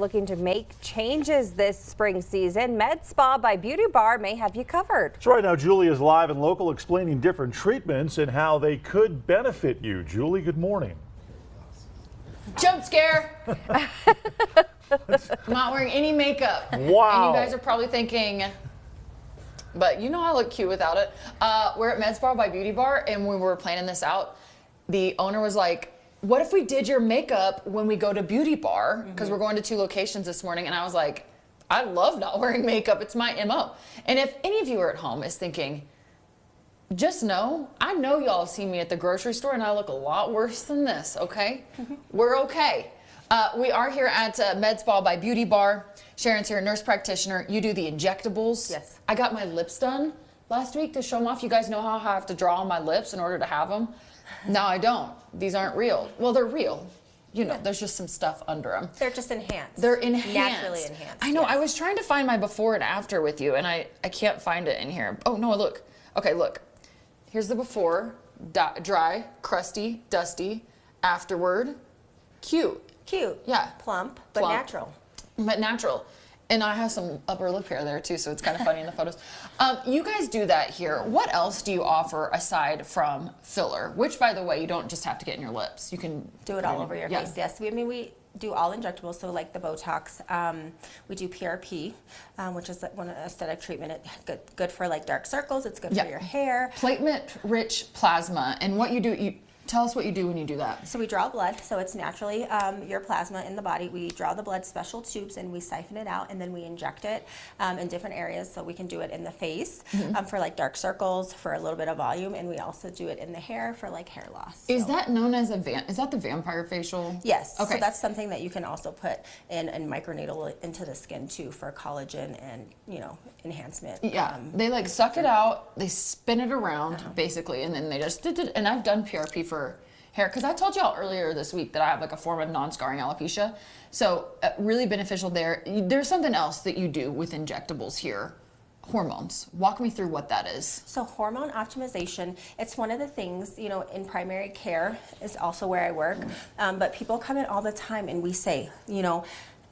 looking to make changes this spring season, Med Spa by Beauty Bar may have you covered. So right now, Julie is live and local explaining different treatments and how they could benefit you. Julie, good morning. Jump scare. I'm not wearing any makeup. Wow. And you guys are probably thinking, but you know I look cute without it. We're at Med Spa by Beauty Bar, and when we were planning this out, the owner was like, what if we did your makeup when we go to Beauty Bar? Because we're going to 2 locations this morning. And I was like, I love not wearing makeup. It's my MO. And if any of you are at home is thinking, just know, I know y'all have seen me at the grocery store and I look a lot worse than this, okay? We're okay. We are here at Med Spa by Beauty Bar. Sharon's here, nurse practitioner. You do the injectables. Yes. I got my lips done last week to show them off. You guys know how I have to draw on my lips in order to have them? No, I don't. These aren't real. Well, they're real. You know, there's just some stuff under them. They're just enhanced. They're enhanced. Naturally enhanced. I know. Yes. I was trying to find my before and after with you, and I can't find it in here. Oh, no, look. Okay, look. Here's the before. Dry, crusty, dusty. Afterward, cute. Cute. Yeah. Plump, but Plump. natural. But natural. And I have some upper lip hair there too, so it's kind of funny in the photos. You guys do that here. What else do you offer aside from filler? Which, by the way, you don't just have to get in your lips. You can Do it all over your Yeah. face. Yes. We do all injectables, so like the Botox. We do PRP, which is one aesthetic treatment. It's good for like dark circles. It's good Yeah. for your hair. Platelet-rich plasma. And what you do, tell us what you do when you do that. So we draw blood, so it's naturally your plasma in the body. We draw the blood, special tubes, and we siphon it out, and then we inject it in different areas. So we can do it in the face for like dark circles, for a little bit of volume, and we also do it in the hair for like hair loss. Is So- that known as is that the vampire facial? Yes. Okay. So that's something that you can also put in and microneedle into the skin too for collagen and enhancement. Yeah, they like suck it out, they spin it around basically, and then they just and I've done PRP for hair because I told y'all earlier this week that I have like a form of non-scarring alopecia, so really beneficial there. There's something else that you do with injectables here, hormones. Walk me through what that is. So hormone optimization, it's one of the things, in primary care is also where I work, but people come in all the time and we say,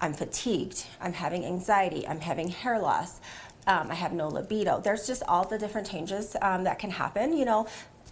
I'm fatigued, I'm having anxiety, I'm having hair loss, I have no libido. There's just all the different changes that can happen,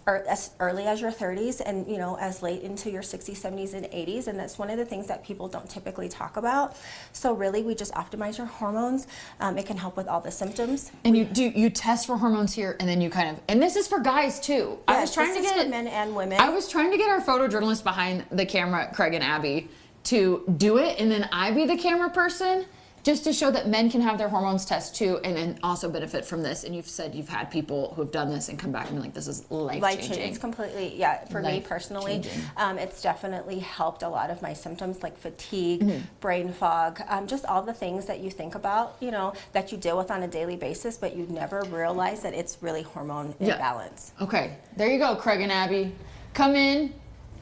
or as early as your 30s and as late into your 60s, 70s, and 80s, and that's one of the things that people don't typically talk about. So really, we just optimize your hormones. It can help with all the symptoms. And you test for hormones here, and then you and this is for guys too. Yes, I was trying to this is get for men and women. I was trying to get our photojournalist behind the camera, Craig and Abby, to do it, and then I be the camera person, just to show that men can have their hormones tested too, and then also benefit from this. And you've said you've had people who've done this and come back and be like, this is life-changing. It's completely, for me personally, it's definitely helped a lot of my symptoms like fatigue, brain fog, just all the things that you think about, that you deal with on a daily basis, but you never realize that it's really hormone imbalance. Okay, there you go, Craig and Abby. Come in,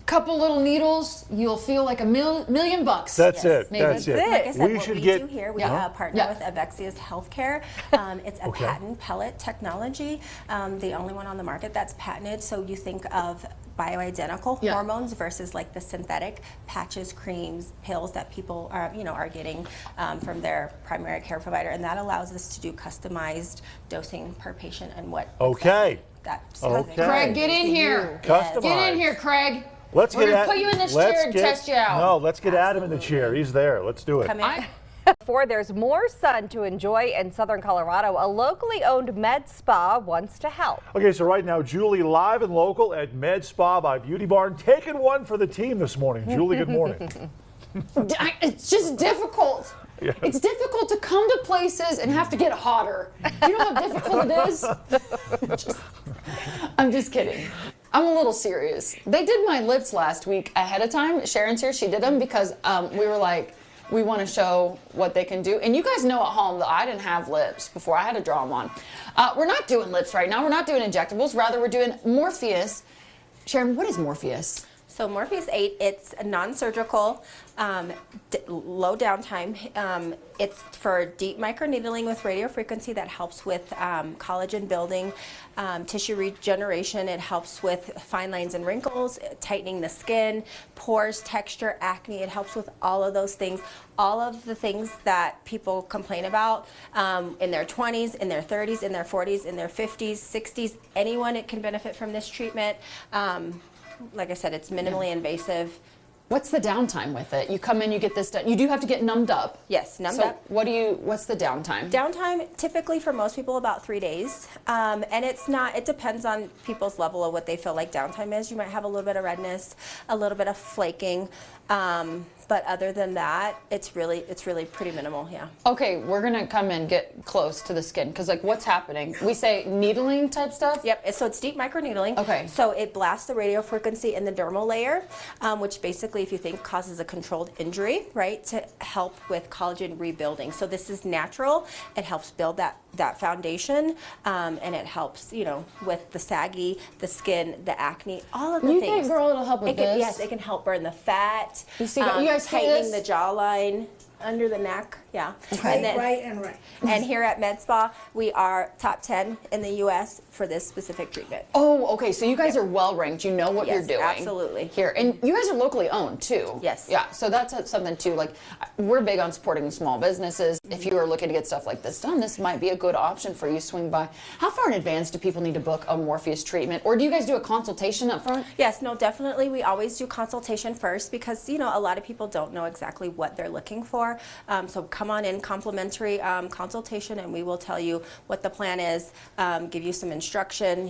couple little needles, you'll feel like $1,000,000 bucks. That's it. maybe. That's it. Like I said, We what should we get. do here, we Yeah. partner with Avexia's Healthcare. It's a Okay. patent pellet technology, the only one on the market that's patented. So you think of bioidentical hormones versus like the synthetic patches, creams, pills that people are getting from their primary care provider, and that allows us to do customized dosing per patient and what. Okay. Exactly that Craig, get in here. Customized. Get in here, Craig. We're gonna put you in this chair and test you out. No, let's get Adam in the chair. He's there. Let's do it. Come in. Before there's more sun to enjoy in southern Colorado, a locally owned med spa wants to help. Okay, so right now, Julie live and local at Med Spa by Beauty Bar, taking one for the team this morning. Julie, good morning. It's just difficult. Yeah. It's difficult to come to places and have to get hotter. You know how difficult it is? I'm just kidding. I'm a little serious. They did my lips last week ahead of time. Sharon's here. She did them because we were like, we want to show what they can do. And you guys know at home that I didn't have lips before. I had to draw them on. We're not doing lips right now. We're not doing injectables. Rather, we're doing Morpheus. Sharon, what is Morpheus? So Morpheus 8, it's a non-surgical, low downtime. It's for deep microneedling with radiofrequency that helps with collagen building, tissue regeneration. It helps with fine lines and wrinkles, tightening the skin, pores, texture, acne. It helps with all of those things. All of the things that people complain about in their 20s, in their 30s, in their 40s, in their 50s, 60s, anyone it can benefit from this treatment. Like I said, it's minimally invasive. What's the downtime with it? You come in, you get this done. You do have to get numbed up. Yes, numbed So up. what's the downtime? Downtime, typically for most people, about 3 days. And it depends on people's level of what they feel like downtime is. You might have a little bit of redness, a little bit of flaking. But other than that, it's really pretty minimal, yeah. Okay, we're gonna come and get close to the skin because like what's happening? We say needling type stuff? Yep, so it's deep microneedling. Okay. So it blasts the radio frequency in the dermal layer, which basically, if you think, causes a controlled injury, right, to help with collagen rebuilding. So this is natural. It helps build that foundation, and it helps, with the saggy, the skin, the acne, all of the You things. think, girl, it'll help with this? Yes, it can help burn the fat. You see that? You guys see tightening this? the jawline, under the neck, yeah. Tight, right, and right. And here at Med Spa, we are top 10 in the U.S. for this specific treatment. Oh, okay. So you guys are well ranked. You know what Yes, you're doing. absolutely. Here, and you guys are locally owned too. Yes. Yeah. So that's something too. Like we're big on supporting small businesses. If you are looking to get stuff like this done, this might be a good option for you. Swing by. How far in advance do people need to book a Morpheus treatment, or do you guys do a consultation up front? Yes, no, definitely. We always do consultation first because, a lot of people don't know exactly what they're looking for. So come on in, complimentary consultation, and we will tell you what the plan is, give you some instruction,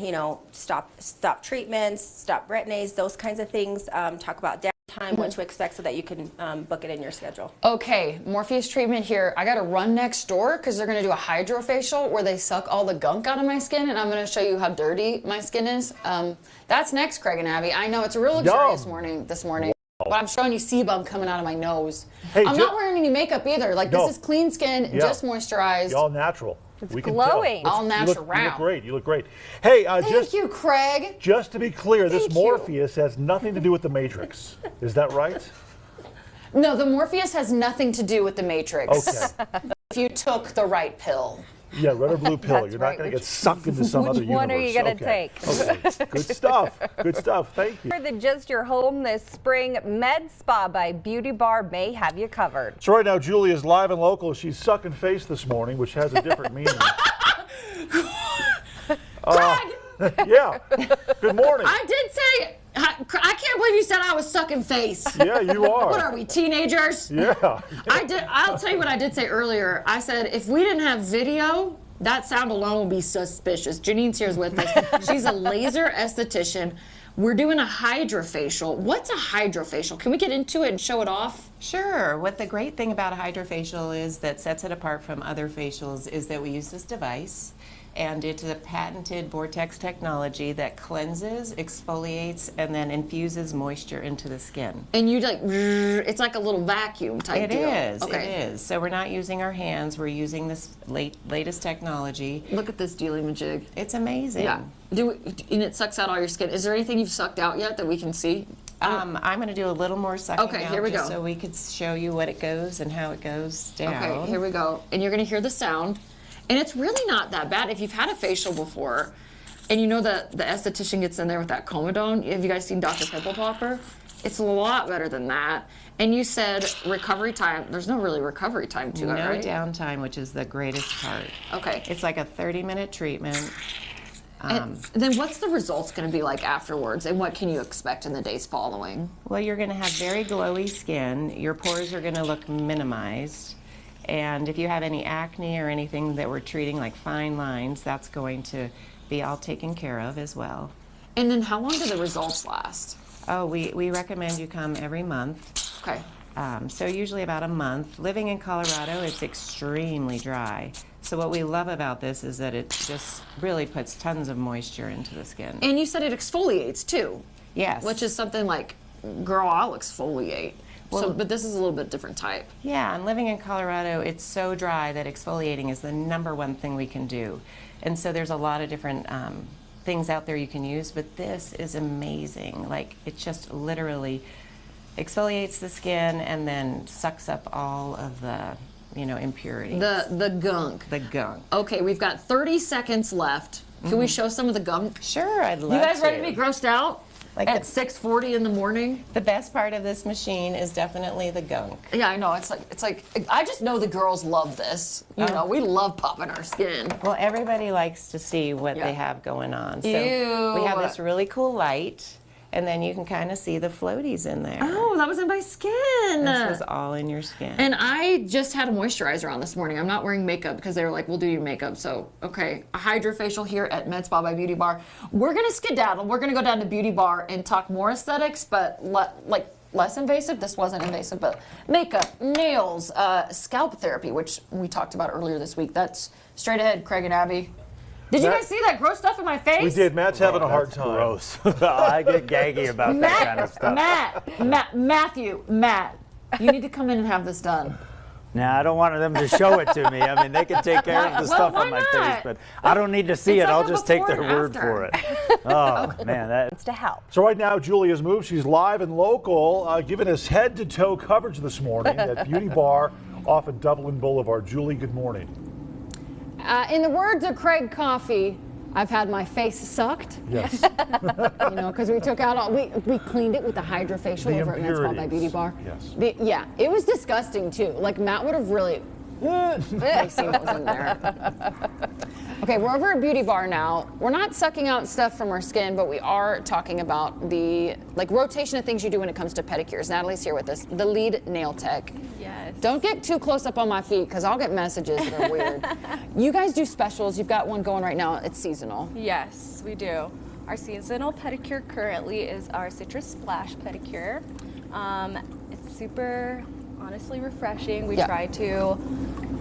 stop treatments, stop retinases, those kinds of things, talk about downtime, what to expect so that you can book it in your schedule. Okay, Morpheus treatment here. I got to run next door because they're going to do a hydrofacial where they suck all the gunk out of my skin, and I'm going to show you how dirty my skin is. That's next, Craig and Abby. I know it's a real luxurious morning this morning. But I'm showing you sebum coming out of my nose. Hey, I'm not wearing any makeup either. Like, No. this is clean skin, Yeah. just moisturized. All natural. It's We can glowing. tell. All You natural. look great. You look great. Hey, Thank you, Craig. just to be clear, this Thank you. Morpheus has nothing to do with the Matrix. Is that right? No, the Morpheus has nothing to do with the Matrix. Okay. If you took the right pill. Yeah, red or blue pill. That's You're right. not going to get sucked into some which other universe. one are you gonna Okay. take? Okay. Good stuff. Good stuff. Thank you. More than just your home this spring, Med Spa by Beauty Bar may have you covered. So right now, Julie is live and local. She's sucking face this morning, which has a different meaning. Craig! Yeah. Good morning. I did say, I can't believe you said I was sucking face. Yeah, you are. What are we, teenagers? Yeah. I'll tell you what I did say earlier. I said if we didn't have video, that sound alone would be suspicious. Janine's here with us. She's a laser esthetician. We're doing a hydrofacial. What's a hydrofacial? Can we get into it and show it off? Sure. What the great thing about a hydrofacial is that sets it apart from other facials is that we use this device, and it's a patented vortex technology that cleanses, exfoliates, and then infuses moisture into the skin. And you it's like a little vacuum type It deal. is. Okay. It is. So we're not using our hands. We're using this latest technology. Look at this dealy-majig. It's amazing. Yeah. And it sucks out all your skin. Is there anything you've sucked out yet that we can see? I'm going to do a little more sucking Okay, out here we just go. so we could show you what it goes and how it goes down. Okay, here we go. And you're going to hear the sound. And it's really not that bad. If you've had a facial before, and you know that the esthetician gets in there with that comedone, have you guys seen Dr. Pimple Popper? It's a lot better than that. And you said recovery time. There's no really recovery time to it, No right? downtime, which is the greatest part. Okay. It's like a 30-minute treatment. And then what's the results going to be like afterwards, and what can you expect in the days following? Well, you're going to have very glowy skin. Your pores are going to look minimized. And if you have any acne or anything that we're treating like fine lines, that's going to be all taken care of as well. And then how long do the results last? Oh, we recommend you come every month. Okay. So usually about a month. Living in Colorado, it's extremely dry. So what we love about this is that it just really puts tons of moisture into the skin. And you said it exfoliates too. Yes. Which is something like, girl, I'll exfoliate. But this is a little bit different type. Yeah, and living in Colorado, it's so dry that exfoliating is the #1 thing we can do. And so there's a lot of different things out there you can use, but this is amazing. Like, it just literally exfoliates the skin and then sucks up all of the, impurities. The gunk. The gunk. Okay, we've got 30 seconds left. Can we show some of the gunk? Sure, I'd love to. You guys ready to be grossed out? Like at 6:40 in the morning? The best part of this machine is definitely the gunk. Yeah, I know. It's like I just know the girls love this. We love popping our skin. Well, everybody likes to see what Yeah. they have going on. So Ew. we have this really cool light, and then you can kind of see the floaties in there. Oh, that was in my skin. This was all in your skin. And I just had a moisturizer on this morning. I'm not wearing makeup because they were like, we'll do your makeup. So, okay, a hydrofacial here at Med Spa by Beauty Bar. We're going to skedaddle. We're going to go down to Beauty Bar and talk more aesthetics, but less invasive. This wasn't invasive, but makeup, nails, scalp therapy, which we talked about earlier this week. That's straight ahead, Craig and Abby. Did you Matt- guys see that gross stuff in my face? We did. Matt's having a hard That's time. Gross. I get gaggy about that kind of stuff. Matt, you need to come in and have this done. Now, I don't want them to show it to me. I mean, they can take care of the Well, stuff why on my not? face, but I don't need to see It's it. I'll like a just take before their and word after. for it. Oh, man, that. To help. So right now, Julie has moved. She's live and local, giving us head-to-toe coverage this morning at Beauty Bar off of Dublin Boulevard. Julie, good morning. In the words of Craig Coffey, I've had my face sucked, Yes. because we took out all, we cleaned it with the hydrofacial The over at Med Spa by impurities. Beauty Bar. Yes. Yeah, it was disgusting too. Like Matt would have really seen what was in there. Okay, we're over at Beauty Bar now. We're not sucking out stuff from our skin, but we are talking about the rotation of things you do when it comes to pedicures. Natalie's here with us, the lead nail tech. Yes. Don't get too close up on my feet because I'll get messages that are weird. You guys do specials. You've got one going right now. It's seasonal. Yes, we do. Our seasonal pedicure currently is our Citrus Splash pedicure. It's super, honestly, refreshing. We Yeah. try to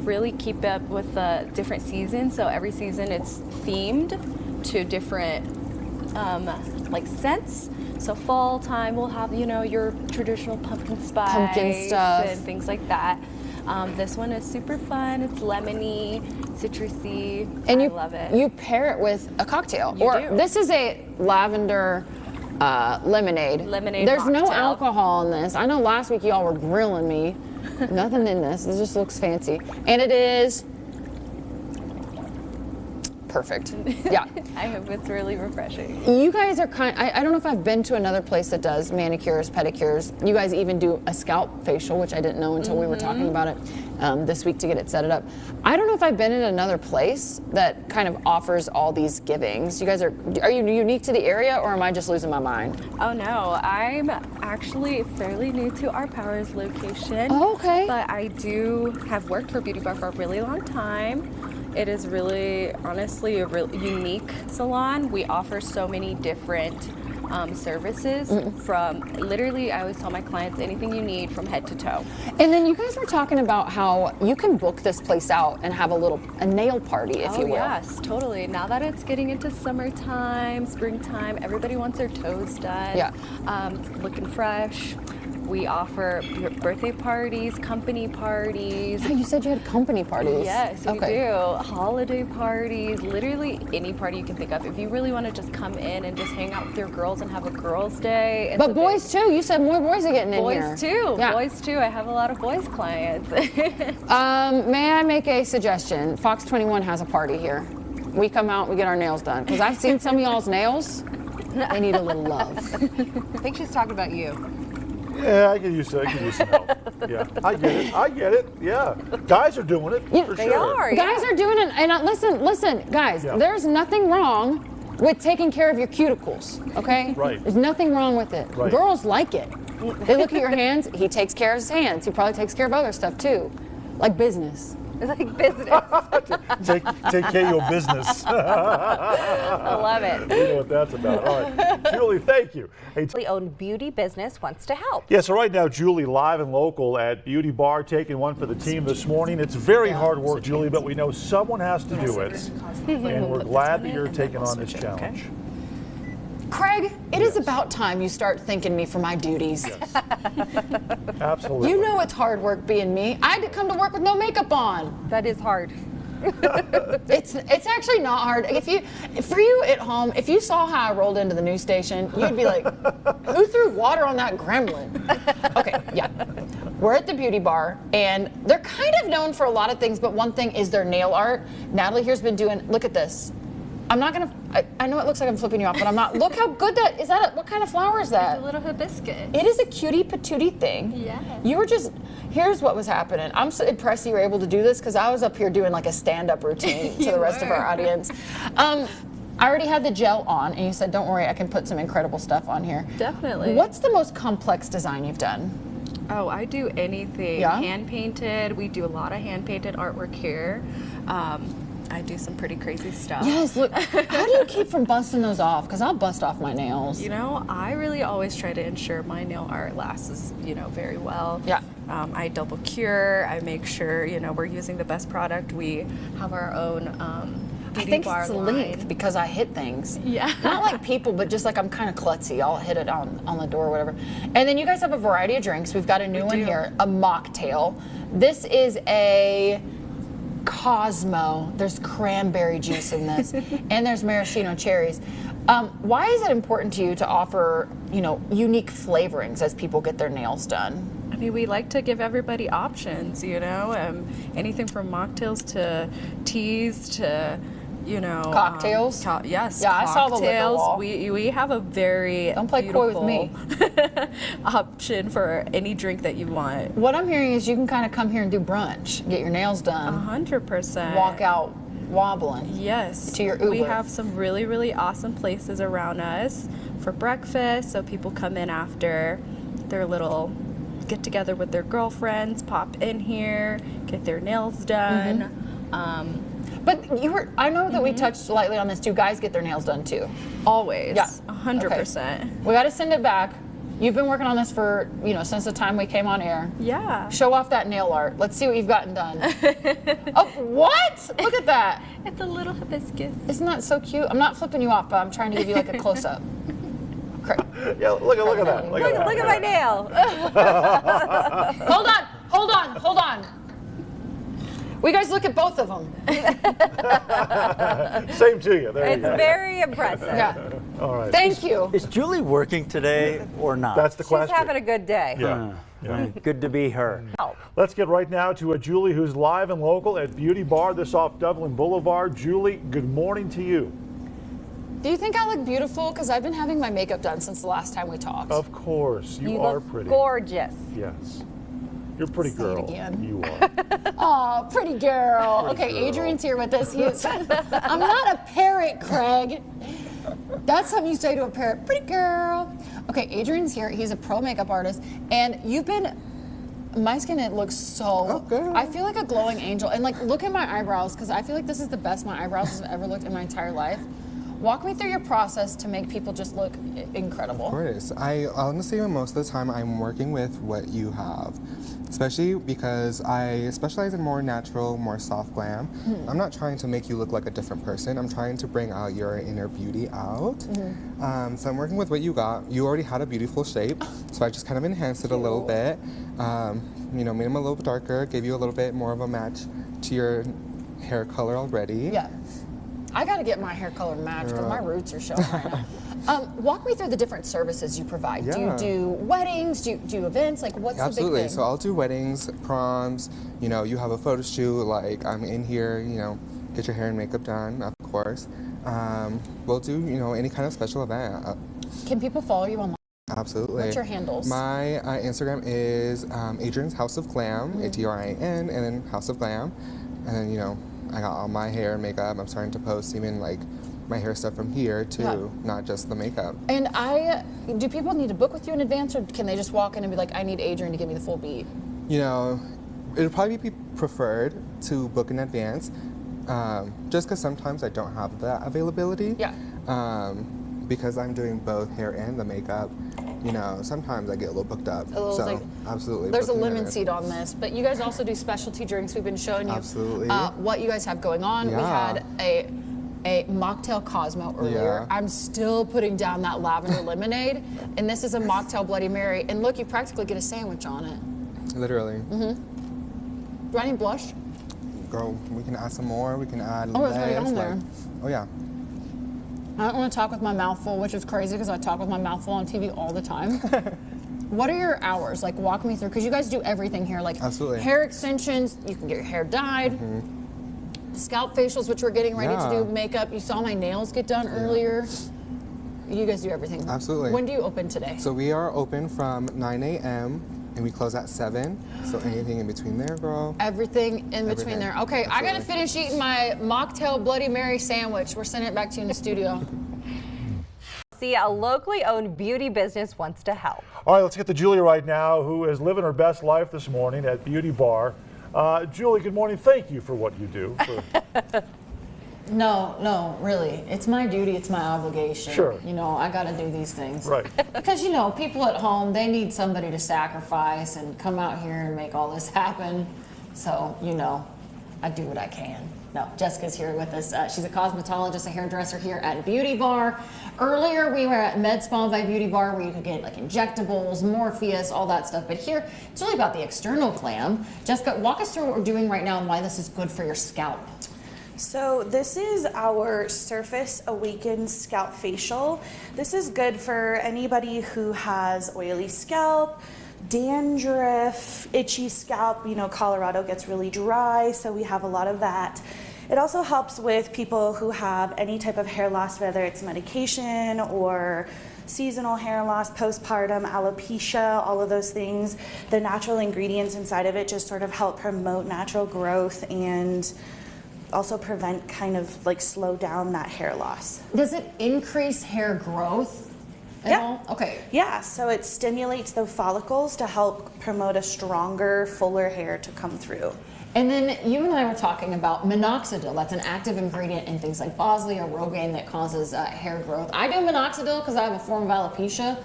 really keep up with the different seasons. So every season it's themed to different scents. So fall time we'll have your traditional pumpkin spice Pumpkin stuff. and things like that. This one is super fun. It's lemony, citrusy. And I love it. You pair it with a cocktail. You or do. this is a lavender lemonade. Lemonade There's no mocktail. alcohol in this. I know last week y'all were grilling me. Nothing in this. It just looks fancy. And it is perfect. Yeah. I hope it's really refreshing. You guys are I don't know if I've been to another place that does manicures, pedicures. You guys even do a scalp facial, which I didn't know until we were talking about it this week to get it set up. I don't know if I've been in another place that kind of offers all these givings. You guys are you unique to the area, or am I just losing my mind? Oh no, I'm actually fairly new to our Powers location. Oh, okay. But I do have worked for Beauty Bar for a really long time. It is really, honestly, a real unique salon. We offer so many different services from literally, I always tell my clients anything you need from head to toe. And then you guys were talking about how you can book this place out and have a nail party, if you will. Yes, totally. Now that it's getting into summertime, springtime, everybody wants their toes done. Yeah. Looking fresh. We offer birthday parties, company parties. Yeah, you said you had company parties. Yes, we Okay. do. Holiday parties, literally any party you can think of. If you really want to just come in and just hang out with your girls and have a girls' day. it's But a boys too. You said more boys are getting in here. Boys too. Yeah. Boys too. I have a lot of boys clients. May I make a suggestion? Fox 21 has a party here. We come out, we get our nails done. Because I've seen some of y'all's nails. They need a little love. I think she's talking about you. Yeah, I could use some help. Yeah, I get it. Yeah, guys are doing it for They sure. are. Guys are doing it, and listen, guys, Yeah. there's nothing wrong with taking care of your cuticles, okay? Right. There's nothing wrong with it. Right. Girls like it. They look at your hands, he takes care of his hands. He probably takes care of other stuff too, like business. It's like business. Take care of your business. I love it. You know what that's about. All right, Julie, thank you. Hey, Owned beauty business wants to help. yeah, so right now, Julie, live and local at Beauty Bar, taking one for the team this morning. It's very hard work, Julie, but we know someone has to do it. And we're glad that you're taking on this challenge. Craig, it is about time you start thanking me for my duties. Absolutely. You know it's hard work being me. I had to come to work with no makeup on. That is hard. It's actually not hard. For you at home, if you saw how I rolled into the news station, you'd be like, who threw water on that gremlin? Okay, yeah. We're at the Beauty Bar, and they're kind of known for a lot of things, but one thing is their nail art. Natalie here's been doing, look at this. I'm not gonna, I know it looks like I'm flipping you off, but I'm not. Look how good that, is that, what kind of flower is that? It's a little hibiscus. It is a cutie patootie thing. Yeah. You were just, here's what was happening. I'm so impressed you were able to do this because I was up here doing like a stand-up routine to the rest of our audience. I already had the gel on and you said, don't worry, I can put some incredible stuff on here. Definitely. What's the most complex design you've done? Oh, I do anything. Yeah? Hand painted. We do a lot of hand painted artwork here. I do some pretty crazy stuff. Yes, look, how do you keep from busting those off? Because I'll bust off my nails. You know, I really always try to ensure my nail art lasts, very well. Yeah. I double cure. I make sure, we're using the best product. We have our own I beauty think bar it's line. length because I hit things. Yeah. Not like people, but just like I'm kind of klutzy. I'll hit it on the door or whatever. And then you guys have a variety of drinks. We've got a new one here, a mocktail. This is a Cosmo. There's cranberry juice in this, and there's maraschino cherries. Why is it important to you to offer, unique flavorings as people get their nails done? I mean, we like to give everybody options, anything from mocktails to teas to, Cocktails? Yes, Yeah, I saw the liquor cocktails. wall. We have a very Don't play coy with me. option for any drink that you want. What I'm hearing is you can kind of come here and do brunch, get your nails done, 100%. walk out wobbling. Yes. To your We Uber. have some really, really awesome places around us for breakfast. So people come in after their little get together with their girlfriends, pop in here, get their nails done. But I know that we touched lightly on this too. Guys get their nails done too. Always. Yeah. 100%. We got to send it back. You've been working on this for, since the time we came on air. Yeah. Show off that nail art. Let's see what you've gotten done. Oh, what? Look at that. It's a little hibiscus. Isn't that so cute? I'm not flipping you off, but I'm trying to give you like a close up. Yeah, look at that. Look at that. Look at my nail. Hold on. We guys look at both of them. Same to you. There you It's go. very impressive. Yeah. All right. Thank you. Is Julie working today or not? That's the She's question. having a good day. Yeah. Good to be her. Let's get right now to a Julie who's live and local at Beauty Bar, this off Dublin Boulevard. Julie, good morning to you. Do you think I look beautiful? Because I've been having my makeup done since the last time we talked. Of course, you, You are look pretty. gorgeous. Yes. You're a pretty Say it girl. again. You are. Oh, pretty girl. Pretty Okay, girl. Adrian's here with us. I'm not a parrot, Craig. That's something you say to a parrot. Pretty girl. Okay, Adrian's here. He's a pro makeup artist. And my skin, it looks so, I feel like a glowing angel. And look at my eyebrows, because I feel like this is the best my eyebrows have ever looked in my entire life. Walk me through your process to make people just look incredible. Of course. I honestly, most of the time, I'm working with what you have, especially because I specialize in more natural, more soft glam. I'm not trying to make you look like a different person. I'm trying to bring out your inner beauty out. So I'm working with what you got. You already had a beautiful shape, so I just kind of enhanced it a little bit. Made them a little bit darker, gave you a little bit more of a match to your hair color already. Yeah. I got to get my hair color matched because my roots are showing right now. Walk me through the different services you provide. Do you Yeah. do weddings? Do you do events? What's Absolutely. the big thing? So I'll do weddings, proms. You have a photo shoot. I'm in here. Get your hair and makeup done, of course. We'll do any kind of special event. Can people follow you online? Absolutely. What's your handles? My Instagram is Adrian's House of Glam, ATRIN, and then House of Glam. And then I got all my hair and makeup. I'm starting to post even my hair stuff from here too, not just the makeup. And do people need to book with you in advance, or can they just walk in and be like, I need Adrian to give me the full beat? It'd probably be preferred to book in advance, just because sometimes I don't have that availability. Yeah. Because I'm doing both hair and the makeup, sometimes I get a little booked up. Absolutely. There's a booking in lemon advance. seed on this, but you guys also do specialty drinks. We've been showing you Absolutely. What you guys have going on. We Yeah. had a mocktail Cosmo earlier. Yeah. I'm still putting down that lavender lemonade, and this is a mocktail Bloody Mary. And look, you practically get a sandwich on it. Literally. Do I need blush? girl, we can add some more. We can add Oh, it's already legs, on there. oh yeah. I don't want to talk with my mouth full, which is crazy because I talk with my mouth full on TV all the time. What are your hours? Like, walk me through, because you guys do everything here. Like, Absolutely. hair extensions, you can get your hair dyed, scalp facials, which we're getting ready to Yeah. do, makeup. You saw my nails get done earlier. You guys do everything. Absolutely. When do you open today? So we are open from 9 a.m. and we close at 7. So anything in between there, girl. Everything in between Everything. there. Okay, I gotta Absolutely. finish eating my mocktail Bloody Mary sandwich. We're sending it back to you in the studio. See, a locally owned beauty business wants to help. All right, let's get to Julie right now, who is living her best life this morning at Beauty Bar. Julie, good morning. Thank you for what you do. No, really. It's my duty, it's my obligation. Sure. You know, I gotta do these things. Right. Because, you know, people at home, they need somebody to sacrifice and come out here and make all this happen. So, you know, I do what I can. No, Jessica's here with us. She's a cosmetologist, a hairdresser here at Beauty Bar. Earlier, we were at Med Spa by Beauty Bar, where you could get like injectables, Morpheus, all that stuff. But here, it's really about the external glam. Jessica, walk us through what we're doing right now and why this is good for your scalp. So this is our Surface Awaken Scalp Facial. This is good for anybody who has oily scalp, dandruff, itchy scalp. You know, Colorado gets really dry, so we have a lot of that. It also helps with people who have any type of hair loss, whether it's medication or seasonal hair loss, postpartum, alopecia, all of those things. The natural ingredients inside of it just sort of help promote natural growth and also prevent, kind of like slow down that hair loss. Does it increase hair growth at Yeah. all? Okay. Yeah, so it stimulates the follicles to help promote a stronger, fuller hair to come through. And then you and I were talking about minoxidil. That's an active ingredient in things like Bosley or Rogaine that causes hair growth. I do minoxidil because I have a form of alopecia,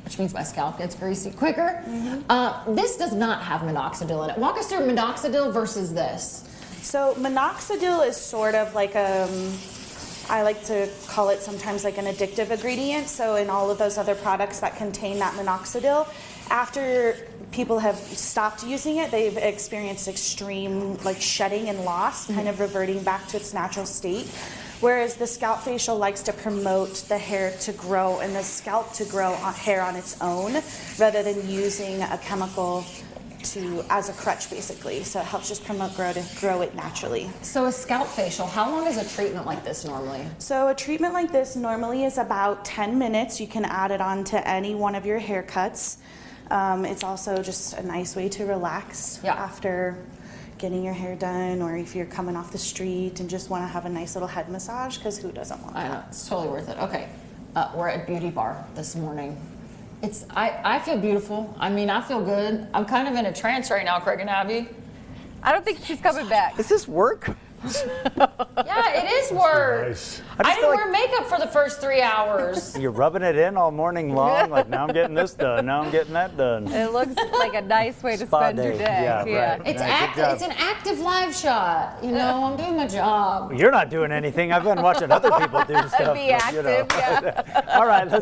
which means my scalp gets greasy quicker. This does not have minoxidil in it. Walk us through minoxidil versus this. So minoxidil is sort of like I like to call it sometimes like an addictive ingredient. So in all of those other products that contain that minoxidil, after people have stopped using it, they've experienced extreme like shedding and loss, kind of reverting back to its natural state. Whereas the scalp facial likes to promote the hair to grow and the scalp to grow hair on its own, rather than using a chemical as a crutch, basically. So it helps just promote grow it naturally. So a scalp facial, how long is a treatment like this normally? So a treatment like this normally is about 10 minutes. You can add it on to any one of your haircuts. It's also just a nice way to relax after getting your hair done, or if you're coming off the street and just want to have a nice little head massage, because who doesn't want that? I know, it's totally worth it. Okay, we're at Beauty Bar this morning. I feel beautiful. I mean, I feel good. I'm kind of in a trance right now, Craig and Abby. I don't think she's coming back. Is this work? Yeah, it is work. Nice. I didn't wear makeup for the first 3 hours. You're rubbing it in all morning long, like now I'm getting this done, now I'm getting that done. It looks like a nice way to Spa spend your day. day. Yeah, right. It's Yeah, good job. It's an active live shot. You know, I'm doing my job. You're not doing anything. I've been watching other people do stuff. Be but, you know. active, yeah. All right, let's